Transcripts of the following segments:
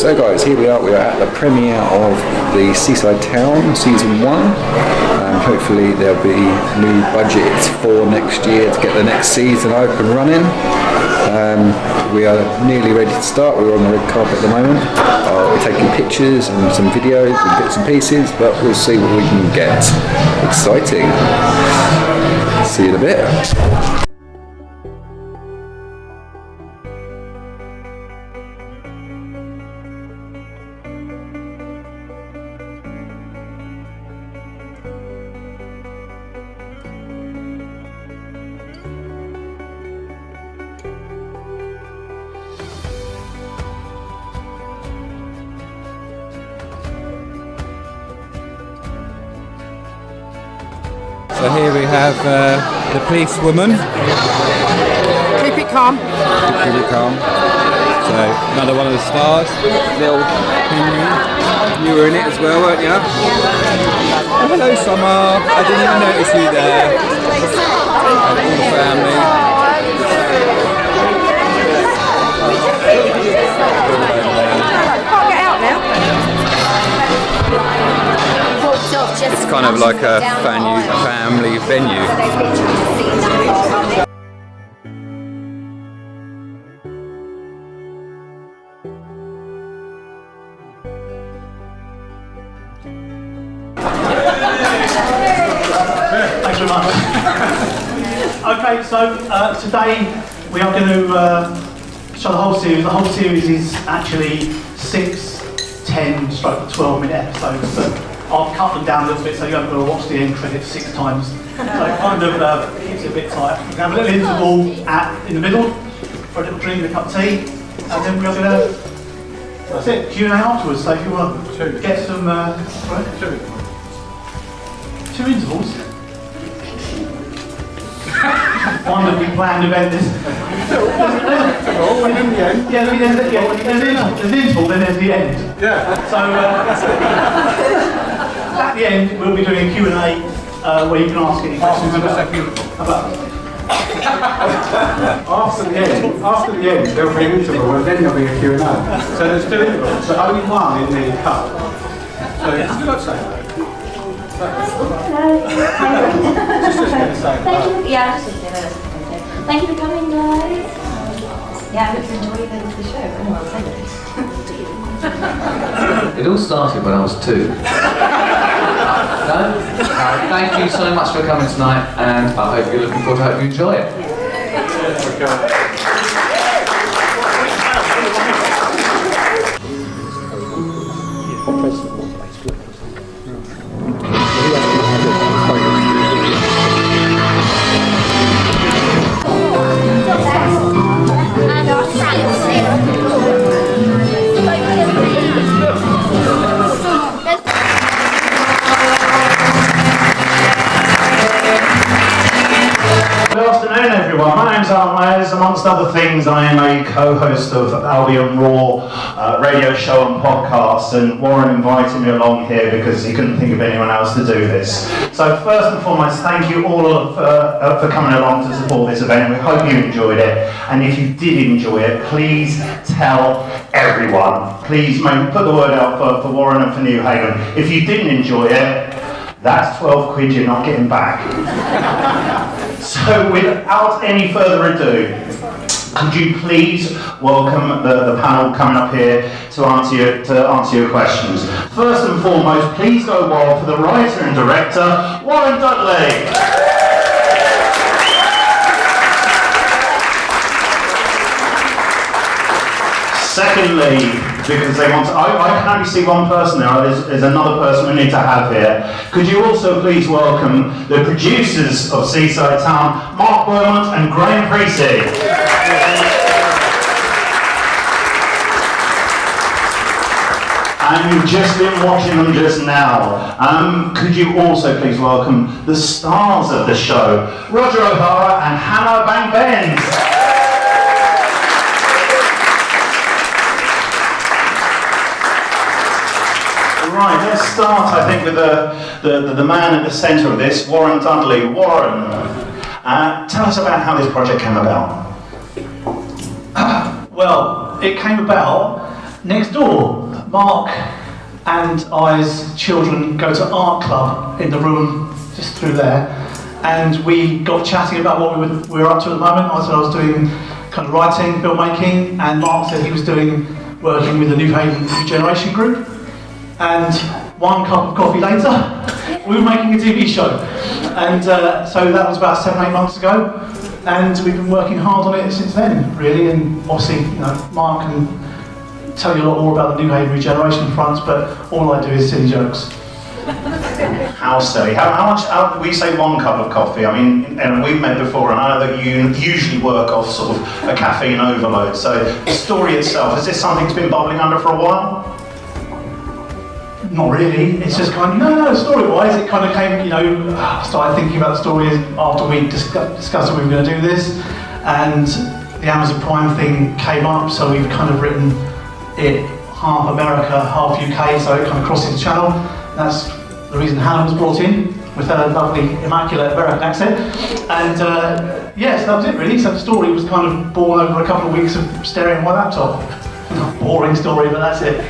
So guys, here we are at the premiere of the Seaside Town Season One. Hopefully there'll be new budgets for next year to get the next season up and running. We are nearly ready to start. We're on the red carpet at the moment. We're taking pictures and some videos and bits and pieces, but we'll see what we can get. Exciting. See you in a bit. So here we have the policewoman. Keep it calm. Keep it calm. So another one of the stars. Little Henry. You were in it as well, weren't you? Oh, hello, Summer. I didn't even notice you there. And all the family. Can't get out now. It's kind of like a family venue. Thanks very much. Okay, so today we are going to show the whole series. The whole series is actually 6, 10, 12-minute episodes, but I've cut them down a little bit so you haven't got to watch the end credits 6 times. So it kind of keeps it a bit tight. We have a little interval in the middle for a little drink and a cup of tea, and then we're going to, that's it, Q&A afterwards. So if you want to get some, two intervals. Wonderfully planned event this. There's an interval, then there's the end. Yeah. So at the end, we'll be doing a Q&A where you can ask any questions about. After the end, there'll be an interval, and then there'll be a Q&A. So there's 2 intervals, but only one in the cup. So yeah. You got to say that. Just going to say Thank you. Yeah, just going to say that. Thank you for coming, guys. Yeah, I hope you enjoy the show. Anyone say it. It all started when I was 2. No? Thank you so much for coming tonight, and I hope you're looking forward to it. I hope you enjoy it. My name's Alan Wales. Amongst other things, I am a co-host of Albion Raw radio show and podcast, and Warren invited me along here because he couldn't think of anyone else to do this. So first and foremost, thank you all for coming along to support this event. We hope you enjoyed it, and if you did enjoy it, please tell everyone. Please put the word out for Warren and for New Haven. If you didn't enjoy it, that's 12 quid you're not getting back. So without any further ado, could you please welcome the panel coming up here to answer your questions. First and foremost, please go wild for the writer and director, Warren Dudley. Secondly, because they want to, I can only see one person there, there's another person we need to have here. Could you also please welcome the producers of Seaside Town, Mark Beaumont and Graham Precy. And you've just been watching them just now. Could you also please welcome the stars of the show, Roger O'Hara and Hannah Bang-Benz. Right, let's start, I think, with the man at the centre of this, Warren Dudley. Warren, tell us about how this project came about. Well, it came about Next door, Mark and I's children go to art club in the room just through there, and we got chatting about what we were up to at the moment. I said I was doing kind of writing, filmmaking, and Mark said he was working with the New Haven Regeneration Group, and one cup of coffee later, we were making a TV show. And so that was about 7-8 months ago, and we've been working hard on it since then, really. And obviously, Mark can tell you a lot more about the New Haven Regeneration Front, but all I do is silly jokes. How silly. How much, we say one cup of coffee. I mean, and we've met before, and I know that you usually work off sort of a caffeine overload. So the story itself, is this something that's been bubbling under for a while? Not really. It's just kind of, no, story-wise, it kind of came, I started thinking about the story after we discussed that we were going to do this, and the Amazon Prime thing came up, so we've kind of written it half America, half UK, so it kind of crosses the channel. That's the reason Hannah was brought in with her lovely, immaculate American accent. And yes, that was it really. So the story was kind of born over a couple of weeks of staring at my laptop. Boring story, but that's it.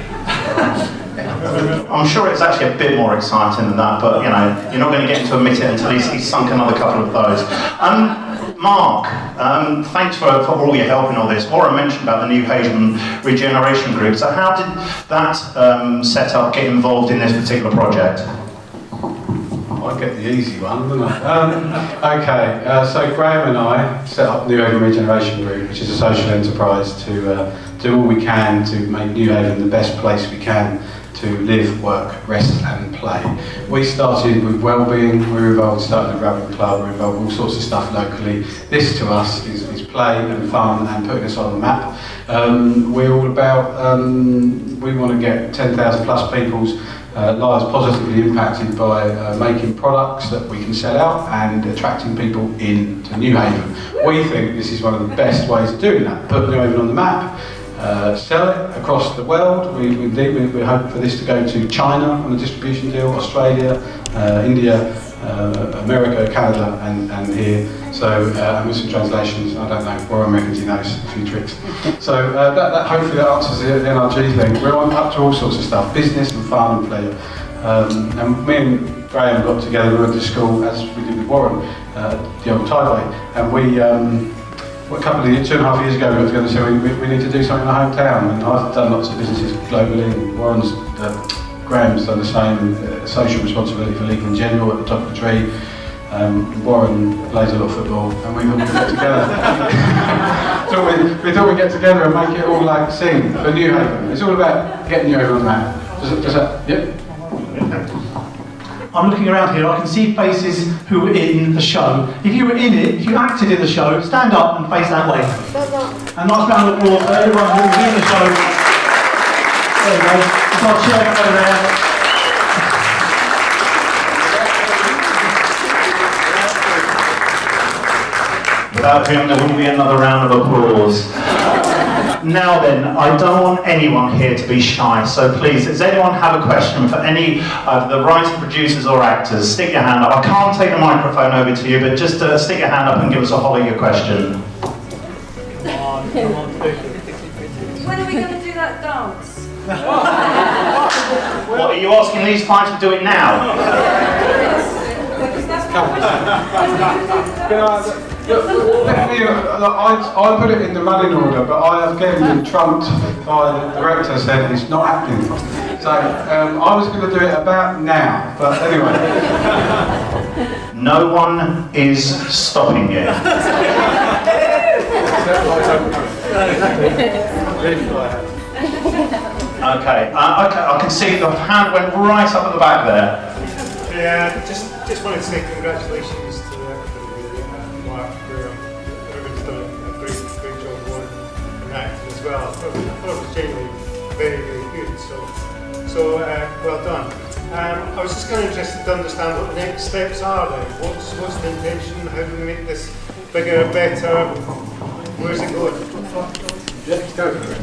I'm sure it's actually a bit more exciting than that, but you're not going to get him to admit it until he's sunk another couple of those. Mark, thanks for all your help in all this. Warren mentioned about the New Haven Regeneration Group, so how did that setup get involved in this particular project? I get the easy one, don't I? So Graham and I set up New Haven Regeneration Group, which is a social enterprise to do all we can to make New Haven the best place we can to live, work, rest and play. We started with wellbeing, we're involved, started a rugby club, we're involved with all sorts of stuff locally. This to us is play and fun and putting us on the map. We're all about, we want to get 10,000 plus people's lives positively impacted by making products that we can sell out and attracting people into New Haven. We think this is one of the best ways of doing that. Put New Haven on the map, sell it across the world. We hope for this to go to China on a distribution deal, Australia, India, America, Canada and here. So and with some translations, I don't know, Warren reckons he knows a few tricks. So that hopefully that answers the NRG thing. We're on up to all sorts of stuff, business and fun and play. And me and Graham got together, we went to school as we did with Warren, the old Tideway, and we a couple of years, 2.5 years ago, we got together and said we need to do something in our hometown. And I've done lots of businesses globally, and Warren's, Graham's done the same, social responsibility for League in general at the top of the tree. Warren plays a lot of football, and we thought we'd get together. we thought we'd get together and make it all like sing for New Haven. It's all about getting New Haven on the map. Does that, yep? I'm looking around here, I can see faces who were in the show. If you were in it, if you acted in the show, stand up and face that way. And nice round of applause for everyone who was in the show. There you go. It's our chairman over there. Without him, there wouldn't be another round of applause. Now then, I don't want anyone here to be shy, so please, does anyone have a question for any of the writing producers or actors? Stick your hand up. I can't take the microphone over to you, but just stick your hand up and give us a holler your question. When are we going to do that dance? What, are you asking these five to do it now? I put it in the running order, but I have been trumped by the director said it's not happening. So I was going to do it about now, but anyway. No one is stopping you. Okay, I can see the hand went right up at the back there. Yeah, just wanted to say congratulations to everybody, Mark, everybody's done a great job on acting as well. I thought it was genuinely very, very good, so well done. I was just kind of interested to understand what the next steps are then. What's the intention? How do we make this bigger, better? Where's it going? Yeah, go for it.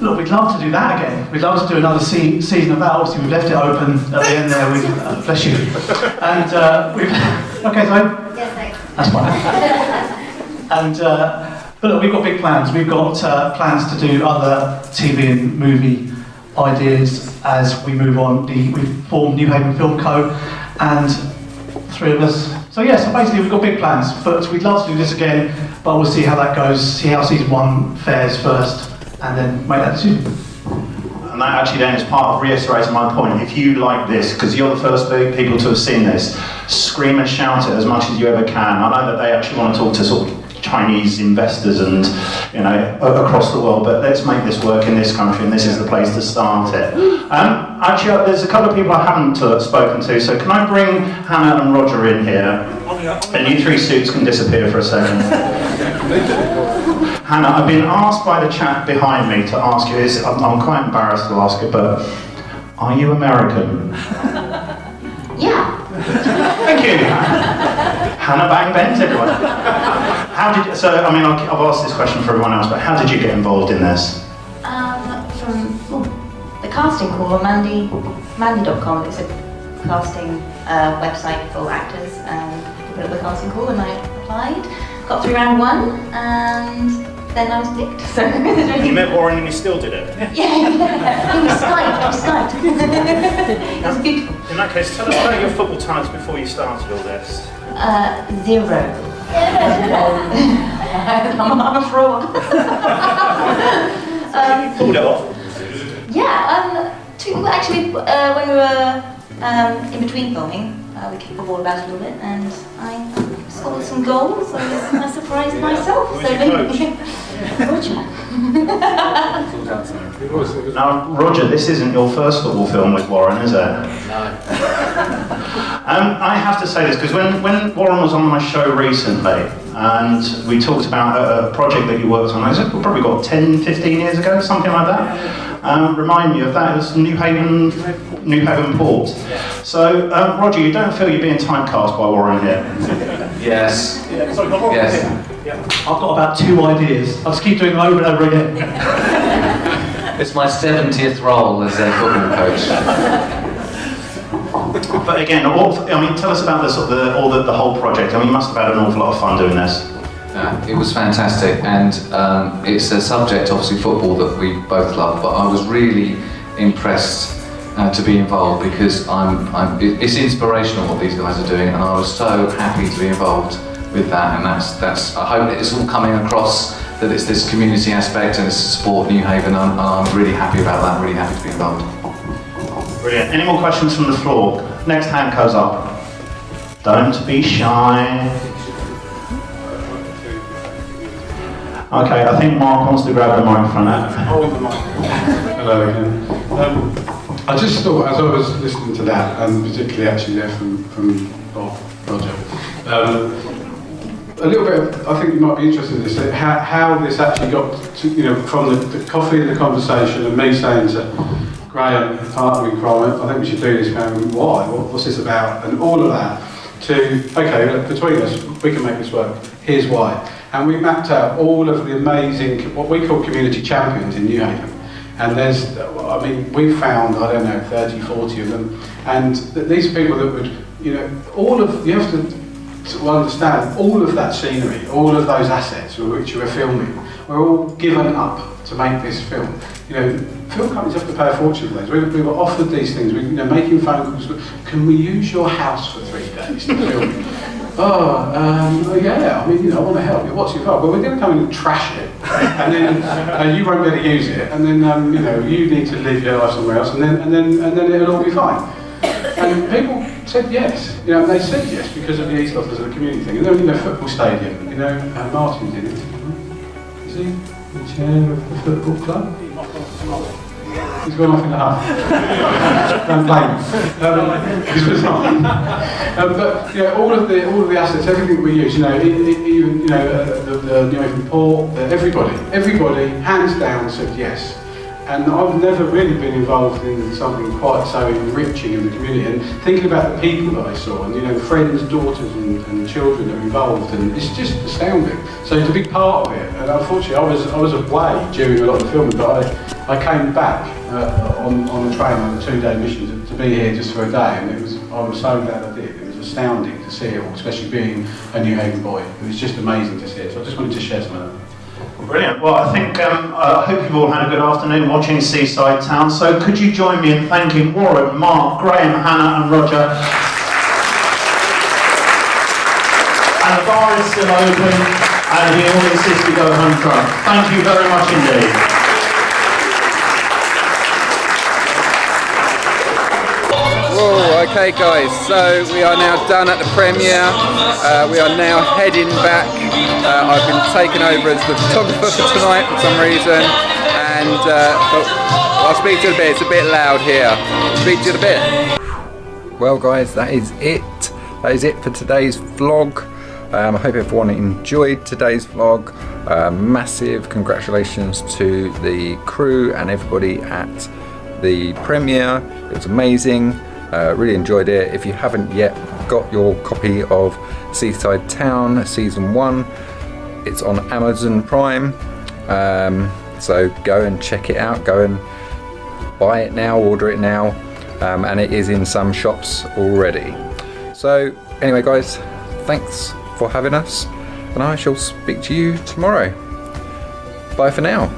Look, we'd love to do that again. We'd love to do another season of that. Obviously, we've left it open at the end there. Bless you. And we've. Okay, so. Yes, thanks. That's fine. And But look, we've got big plans. We've got plans to do other TV and movie ideas as we move on. We've formed New Haven Film Co. and 3 of us. So yeah, so basically we've got big plans. But we'd love to do this again, but we'll see how that goes, see how season 1 fares first, and then make that decision. And that actually then is part of reiterating my point. If you like this, because you're the first people to have seen this, scream and shout it as much as you ever can. I know that they actually want to talk to sort of Chinese investors and, you know, across the world, but let's make this work in this country, and this is the place to start it. Actually, there's a couple of people I haven't spoken to, so can I bring Hannah and Roger in here? And you 3 suits can disappear for a second. Hannah, I've been asked by the chap behind me to ask you this. I'm quite embarrassed to ask it, but are you American? Yeah. Thank you. Hannah Bang Bent, everyone. How did? So, I mean, I've asked this question for everyone else, but how did you get involved in this? From the casting call on Mandy.com. It's a casting website for actors, and you put up a casting call, and I applied. Got through round 1, and then I was picked. So You met Warren and you still did it? Yeah. It was Skype. It was beautiful. In that case, tell us about your football talents before you started all this. 0. I'm a fraud. You pulled it off. Yeah, actually, when we were in between filming, we kicked the ball about a little bit, and I scored some goals. I surprised myself. Who was your coach? Roger. Now, Roger, this isn't your first football film with Warren, is it? No. I have to say this, because when Warren was on my show recently, and we talked about a project that you worked on, I think we probably got 10, 15 years ago, something like that. Remind me of that, it was New Haven Port. So, Roger, you don't feel you're being typecast by Warren here? Yes. Yes. I've got about 2 ideas. I'll just keep doing them over and over again. It's my 70th role as a football coach. But again, tell us about the whole project. I mean, you must have had an awful lot of fun doing this. It was fantastic, and it's a subject, obviously football, that we both love, but I was really impressed to be involved, because it's inspirational what these guys are doing, and I was so happy to be involved with that, and that's I hope it's all coming across, that it's this community aspect and it's to support New Haven, and I'm really happy about that, really happy to be involved. Brilliant. Any more questions from the floor? Next hand goes up. Don't be shy. Okay, I think Mark wants to grab the microphone now. Hello again. I just thought, as I was listening to that, and particularly actually there from Roger, a little bit, I think you might be interested in this, how this actually got to, from the coffee and the conversation, and me saying to Graham, partner in crime, I think we should do this, going, why? What's this about? And all of that, to, okay, look, between us, we can make this work, here's why. And we mapped out all of the amazing, what we call community champions in New Haven. And we found, 30, 40 of them. And these are people that would, you have to understand, all of that scenery, all of those assets with which you were filming, were all given up to make this film. Film companies have to pay a fortune for those. We were offered these things, making phone calls, can we use your house for 3 days to film? Yeah, I want to help you. What's your fault? Well, we're going to come in and trash it, and then you won't be able to use it, and then you need to live your life somewhere else, and then it'll all be fine. And people said yes. They said yes because of the ethos of the community thing. And then football stadium. Martin's in it. Is he the chair of the football club? He's gone off in a huff. Don't blame him. He's resigned. But all of the assets, everything we use, even the New Haven Port, everybody, hands down, said yes. And I've never really been involved in something quite so enriching in the community. And thinking about the people that I saw, and friends, daughters, and children that are involved, and it's just astounding. So to be part of it, and unfortunately I was away during a lot of the filming, but I came back on a train on a 2-day mission to be here just for a day, and I was so glad I did. It was astounding to see it all, especially being a New Haven boy. It was just amazing to see it. So I just wanted to share some of that. Brilliant. Well, I think I hope you've all had a good afternoon watching Seaside Town. So could you join me in thanking Warren, Mark, Graham, Hannah and Roger. And the bar is still open and the audience is to go home drunk. Thank you very much indeed. Whoa, okay guys, so we are now done at the premiere. We are now heading back. I've been taken over as the photographer for tonight for some reason, and I'll speak to you in a bit. It's a bit loud here. Speak to you in a bit. Well guys, that is it. That is it for today's vlog. I hope everyone enjoyed today's vlog. Massive congratulations to the crew and everybody at the premiere. It was amazing. Really enjoyed it. If you haven't yet got your copy of Seaside Town Season 1, it's on Amazon Prime. So go and check it out. Go and buy it now, order it now. And it is in some shops already. So anyway guys, thanks for having us, and I shall speak to you tomorrow. Bye for now.